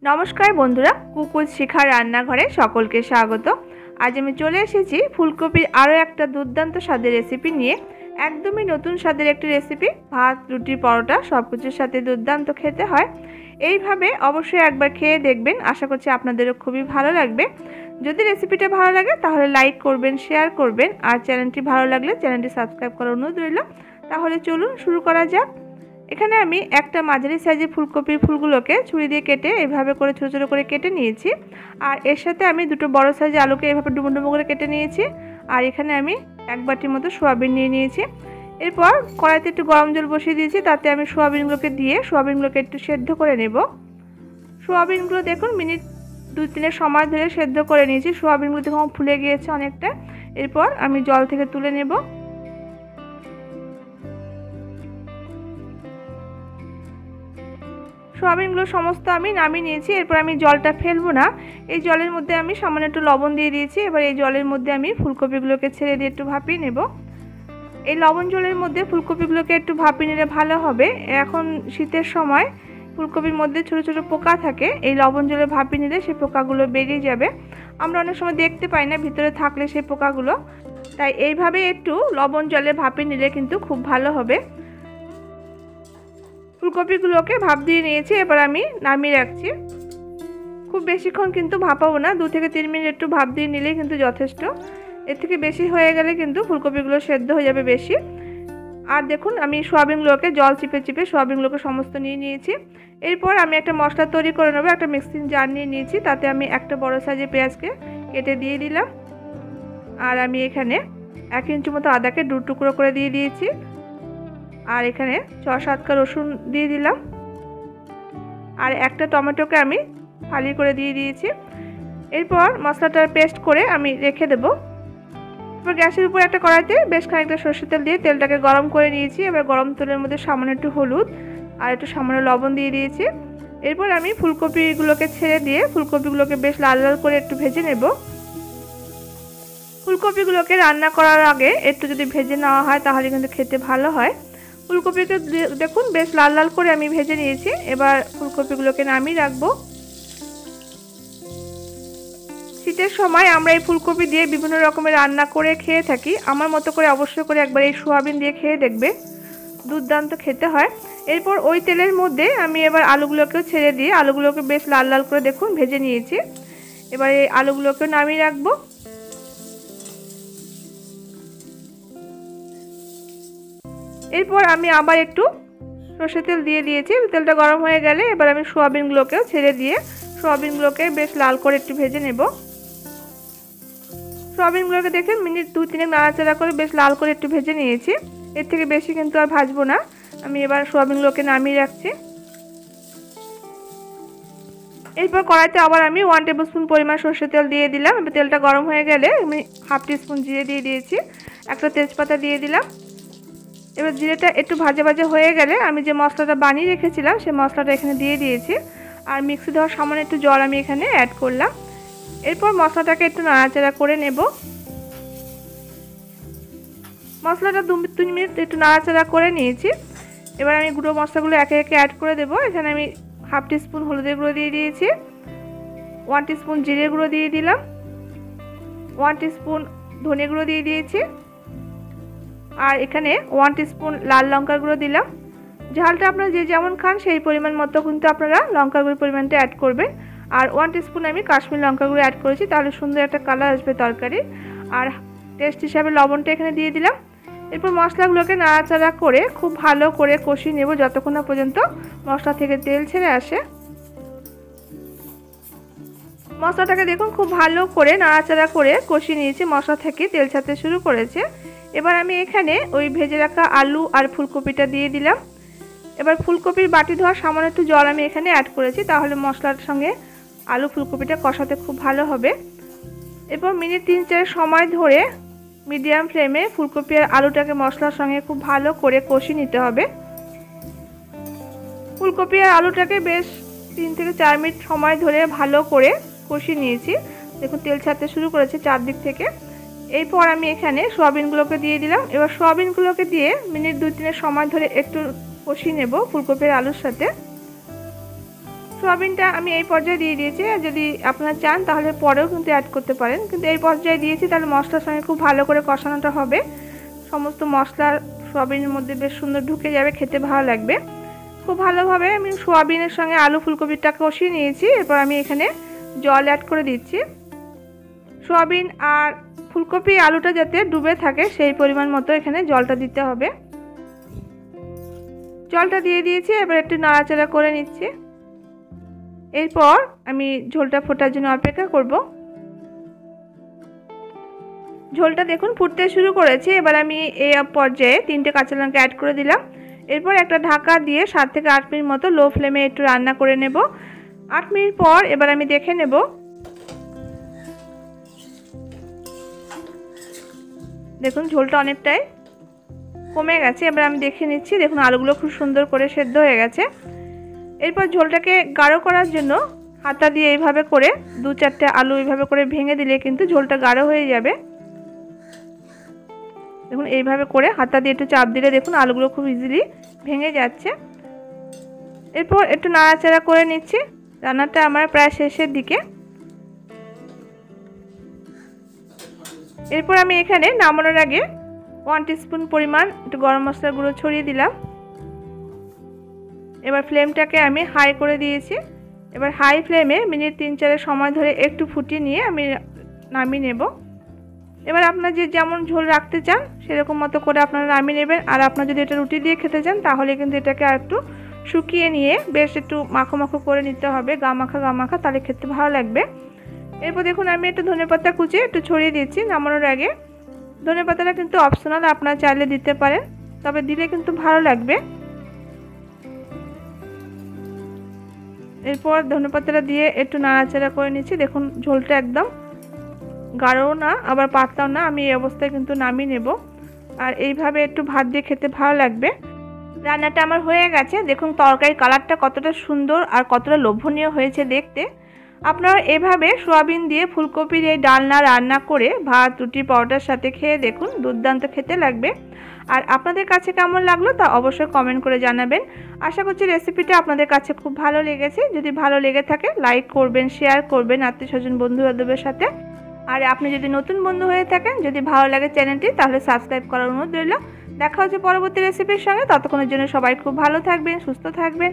नमस्कार बंधुरा कुकुर शिखा रान्नाघरे सकलके स्वागत। आज आमि चले एसेछि फुलकपिर आरो एकटा दुर्दान्त स्वादेर रेसिपि निये। एकदमई नतून स्वादेर एकटी रेसिपि, भात रुटी परोटा सबकिछुर साथे दुर्दान्त खेते हय। এইভাবে অবশ্যই একবার খেয়ে দেখবেন, আশা করছি আপনাদেরও খুবই ভালো লাগবে। যদি রেসিপিটা ভালো লাগে তাহলে লাইক করবেন, শেয়ার করবেন, আর চ্যানেলটি ভালো লাগলে চ্যানেলটি সাবস্ক্রাইব করার অনুরোধ রইল। তাহলে চলুন শুরু করা যাক। এখানে আমি একটা মাঝারি সাইজের ফুলকপির ফুলগুলোকে ছুরি দিয়ে কেটে এইভাবে করে ছোট ছোট করে কেটে নিয়েছি। আর এর সাথে আমি দুটো বড় সাইজের আলুকে এইভাবে ডুবো ডুবো করে কেটে নিয়েছি। আর এখানে আমি এক বাটির মতো সয়াবিন নিয়ে নিয়েছি। এরপর কড়াইতে একটু গরম জল বসিয়ে দিয়েছি, তাতে আমি সয়াবিনগুলোকে দিয়ে সয়াবিনগুলোকে একটু সেদ্ধ করে নেব। সয়াবিনগুলো দেখুন মিনিট 2-3 সময় ধরে সেদ্ধ করে নিয়েছি। সয়াবিনগুলো দেখুন ফুলে গিয়েছে অনেকটা। এরপর আমি জল থেকে তুলে নেব। সয়াবিনগুলো সমস্ত আমি নামিয়ে নিয়েছি। এরপর আমি জলটা ফেলবো না, এই জলের মধ্যে আমি সামান্য একটু লবণ দিয়ে দিয়েছি। এবার এই জলের মধ্যে আমি ফুলকপিগুলোকে ছেড়ে দিয়ে একটু ভাপিয়ে নেব। এই লবণ জলের মধ্যে ফুলকপিগুলোকে একটু ভাপিয়ে নিলে ভালো হবে। এখন শীতের সময় ফুলকপির মধ্যে ছোট ছোট পোকা থাকে, এই লবণ জলে ভাপিয়ে নিলে সেই পোকাগুলো বেরিয়ে যাবে। আমরা অনেক সময় দেখতে পাই না ভিতরে থাকলে সেই পোকাগুলো, তাই এইভাবে একটু লবণ জলে ভাপিয়ে নিলে কিন্তু খুব ভালো হবে। ফুলকপিগুলোকে ভাপ দিয়ে নিয়েছি, এবার আমি নামিয়ে রাখছি। খুব বেশিক্ষণ কিন্তু ভাপাবো না, 2 থেকে 3 মিনিট একটু ভাপ দিয়ে নিলেই কিন্তু যথেষ্ট। এর থেকে বেশি হয়ে গেলে কিন্তু ফুলকপিগুলো সেদ্ধ হয়ে যাবে বেশি। আর দেখুন আমি সয়াবিনগুলোকে জল চিপে চিপে সয়াবিনগুলোকে সমস্ত নিয়ে নিয়েছি। এরপর আমি একটা মশলা তৈরি করে নেব। একটা মিক্সিং জার নিয়ে নিয়েছি, তাতে আমি একটা বড় সাইজের পেঁয়াজকে কেটে দিয়ে দিলাম। আর আমি এখানে 1 ইঞ্চি মতো আদাকে 2 টুকরো করে দিয়ে দিয়েছি। আর এখানে 6-7 কা রসুন দিয়ে দিলাম। আর একটা টমেটোকে আমি ফালি করে দিয়ে দিয়েছি। এরপর মশলাটার পেস্ট করে আমি রেখে দেব। এবার গ্যাসের উপর একটা কড়াইতে বেশ খানিকটা সরষের তেল দিয়ে তেলটাকে গরম করে নিয়েছি। এবার গরম তেলের মধ্যে সামান্য একটু হলুদ আর একটু সামান্য লবণ দিয়ে দিয়েছি। এরপর আমি ফুলকপিগুলোকে ছেড়ে দিয়ে ফুলকপিগুলোকে বেশ লাল লাল করে একটু ভেজে নেব। ফুলকপিগুলোকে রান্না করার আগে একটু যদি ভেজে নেওয়া হয় তাহলে কিন্তু খেতে ভালো হয়। ফুলকপিকে দেখুন বেশ লাল লাল করে আমি ভেজে নিয়েছি। এবার ফুলকপিগুলোকে নামিয়ে রাখবো। শীতের সময় আমরা এই ফুলকপি দিয়ে বিভিন্ন রকমের রান্না করে খেয়ে থাকি। আমার মতো করে অবশ্যই করে একবার এই সয়াবিন দিয়ে খেয়ে দেখবে, দুর্দান্ত খেতে হয়। এরপর ওই তেলের মধ্যে আমি এবার আলুগুলোকেও ছেড়ে দিয়ে আলুগুলোকে বেশ লাল লাল করে দেখুন ভেজে নিয়েছি। এবার এই আলুগুলোকে নামিয়ে রাখবো। এরপর আমি আবার একটু সরষের তেল দিয়ে দিয়েছি। তেলটা গরম হয়ে গেলে এবার আমি সয়াবিনগুলোকেও ছেড়ে দিয়ে সয়াবিনগুলোকে বেশ লাল করে একটু ভেজে নেব। সয়াবিনগুলোকে দেখে মিনিট 2-3 নাড়াচাড়া করে বেশ লাল করে একটু ভেজে নিয়েছি। এর থেকে বেশি কিন্তু আর ভাজবো না। আমি এবার সয়াবিনগুলোকে নামিয়ে রাখছি। এরপর কড়াইতে আবার আমি 1 টেবিল স্পুন পরিমাণ সরষের তেল দিয়ে দিলাম। এবার তেলটা গরম হয়ে গেলে আমি 1/2 টিস্পুন জিরে দিয়ে দিয়েছি, একটা তেজপাতা দিয়ে দিলাম। এবার জিরেটা একটু ভাজা ভাজা হয়ে গেলে আমি যে মশলাটা বানিয়ে রেখেছিলাম সেই মশলাটা এখানে দিয়ে দিয়েছি। আর মিক্সি দেওয়ার সামান্য একটু জল আমি এখানে অ্যাড করলাম। এরপর মশলাটাকে একটু নাড়াচাড়া করে নেব। মশলাটা 2 মিনিট একটু নাড়াচাড়া করে নিয়েছি। এবার আমি গুঁড়ো মশলাগুলো একে একে অ্যাড করে দেব। এখানে আমি 1/2 টিস্পুন হলুদের গুঁড়ো দিয়ে দিয়েছি, 1 টিস্পুন জিরে গুঁড়ো দিয়ে দিলাম, 1 টিস্পুন ধনে গুঁড়ো দিয়ে দিয়েছি। আর এখানে 1 টিস্পুন লাল লঙ্কার গুঁড়ো দিলাম। ঝালটা আপনারা যে যেমন খান সেই পরিমাণ মতো কিন্তু আপনারা লঙ্কার গুঁড়োর পরিমাণটা অ্যাড করবেন। আর 1 টিস্পুন আমি কাশ্মীরি লঙ্কা গুঁড়ো অ্যাড করেছি, তাহলে সুন্দর একটা কালার আসবে তরকারি। আর টেস্ট হিসাবে লবণটা এখানে দিয়ে দিলাম। এরপর মশলাগুলোকে নাড়াচাড়া করে খুব ভালো করে কষিয়ে নেব যতক্ষণ না পর্যন্ত মশলা থেকে তেল ছেড়ে আসে। মশলাটাকে দেখুন খুব ভালো করে নাড়াচাড়া করে কষিয়ে নিয়েছি, মশলা থেকে তেল ছাড়তে শুরু করেছে। এবার আমি এখানে ওই ভেজে রাখা আলু আর ফুলকপিটা দিয়ে দিলাম। এবার ফুলকপির বাটি ধোয়া সামান্য একটু জল আমি এখানে অ্যাড করেছি, তাহলে মশলার সঙ্গে আলু ফুলকপিটা কষাতে খুব ভালো হবে। এরপর মিনিট 3-4 সময় ধরে মিডিয়াম ফ্লেমে ফুলকপি আর আলুটাকে মশলার সঙ্গে খুব ভালো করে কষিয়ে নিতে হবে। ফুলকপি আর আলুটাকে বেশ 3 থেকে 4 মিনিট সময় ধরে ভালো করে কষিয়ে নিয়েছি। দেখুন তেল ছাড়তে শুরু করেছে চারদিক থেকে। এরপর আমি এখানে সয়াবিনগুলোকে দিয়ে দিলাম। এবার সয়াবিনগুলোকে দিয়ে মিনিট 2-3 সময় ধরে একটু কষিয়ে নেব ফুলকপির আলুর সাথে। সোয়াবিনটা আমি এই পর্যায়ে দিয়ে দিয়েছি, আর যদি আপনারা চান তাহলে পরেও কিন্তু অ্যাড করতে পারেন, কিন্তু এই পর্যায়ে দিয়েছি তাহলে মশলার সঙ্গে খুব ভালো করে কষানোটা হবে। সমস্ত মশলা সোয়াবিনের মধ্যে বেশ সুন্দর ঢুকে যাবে, খেতে ভালো লাগবে। খুব ভালোভাবে আমি সোয়াবিনের সঙ্গে আলু ফুলকপিটা কষিয়ে নিয়েছি। এরপর আমি এখানে জল অ্যাড করে দিচ্ছি। সোয়াবিন আর ফুলকপি আলুটা যাতে ডুবে থাকে সেই পরিমাণ মতো এখানে জলটা দিতে হবে। জলটা দিয়ে দিয়েছি, এবার একটু নাড়াচাড়া করে নিচ্ছি। এরপর আমি ঝোলটা ফোটার জন্য অপেক্ষা করব। ঝোলটা দেখুন ফুটতে শুরু করেছে। এবার আমি এই পর্যায়ে 3টে কাঁচা লঙ্কা অ্যাড করে দিলাম। এরপর একটা ঢাকা দিয়ে 7 থেকে 8 মিনিট মতো লো ফ্লেমে একটু রান্না করে নেব। 8 মিনিট পর এবার আমি দেখে নেব। দেখুন ঝোলটা অনেকটাই কমে গেছে। এবার আমি দেখে নিচ্ছি, দেখুন আলুগুলো খুব সুন্দর করে সেদ্ধ হয়ে গেছে। এরপর ঝোলটাকে গাঢ় করার জন্য হাতা দিয়ে এইভাবে করে 2-4টে আলু এইভাবে করে ভেঙে দিলে কিন্তু ঝোলটা গাঢ় হয়ে যাবে। দেখুন এইভাবে করে হাতা দিয়ে একটু চাপ দিলে দেখুন আলুগুলো খুব ইজিলি ভেঙে যাচ্ছে। এরপর একটু নাড়াচাড়া করে নিচ্ছি। রান্নাটা আমার প্রায় শেষের দিকে। এরপর আমি এখানে নামানোর আগে 1 টিস্পুন পরিমাণ একটু গরম মশলার গুঁড়ো ছড়িয়ে দিলাম। এবার ফ্লেমটাকে আমি হাই করে দিয়েছি। এবার হাই ফ্লেমে মিনিট 3-4 সময় ধরে একটু ফুটিয়ে নিয়ে আমি নামিয়ে নেব। এবার আপনারা যে যেমন ঝোল রাখতে চান সেরকম মতো করে আপনারা নামিয়ে নেবেন। আর আপনারা যদি এটা রুটি দিয়ে খেতে চান তাহলে কিন্তু এটাকে আর একটু শুকিয়ে নিয়ে বেশ একটু মাখো মাখো করে নিতে হবে, গা মাখা, তাহলে খেতে ভালো লাগবে। এরপর দেখুন আমি একটু ধনেপাতা কুচিয়ে একটু ছড়িয়ে দিচ্ছি নামানোর আগে। ধনেপাতাটা কিন্তু অপশনাল, আপনারা চাইলে দিতে পারেন, তবে দিলে কিন্তু ভালো লাগবে। এরপর ধনেপাতাটা দিয়ে একটু নাড়াচাড়া করে নিচ্ছি। দেখুন ঝোলটা একদম গাঢ়ও না আবার পাতলাও না, আমি এই অবস্থায় কিন্তু নামিয়ে নেব। আর এইভাবে একটু ভাত দিয়ে খেতে ভালো লাগবে। রান্নাটা আমার হয়ে গেছে। দেখুন তরকারির কালারটা কতটা সুন্দর আর কতটা লোভনীয় হয়েছে দেখতে। আপনারা এভাবে সোয়াবিন দিয়ে ফুলকপির এই ডালনা রান্না করে ভাত, রুটি, পরোটার সাথে খেয়ে দেখুন, দুর্দান্ত খেতে লাগবে। আর আপনাদের কাছে কেমন লাগলো তা অবশ্যই কমেন্ট করে জানাবেন। আশা করছি রেসিপিটা আপনাদের কাছে খুব ভালো লেগেছে। যদি ভালো লেগে থাকে লাইক করবেন, শেয়ার করবেন আত্মীয়স্বজন বন্ধু-বান্ধবের সাথে। আর আপনি যদি নতুন বন্ধু হয়ে থাকেন, যদি ভালো লাগে চ্যানেলটি, তাহলে সাবস্ক্রাইব করার অনুরোধ রইল। দেখা হচ্ছে পরবর্তী রেসিপির সঙ্গে। ততক্ষণের জন্য সবাই খুব ভালো থাকবেন, সুস্থ থাকবেন।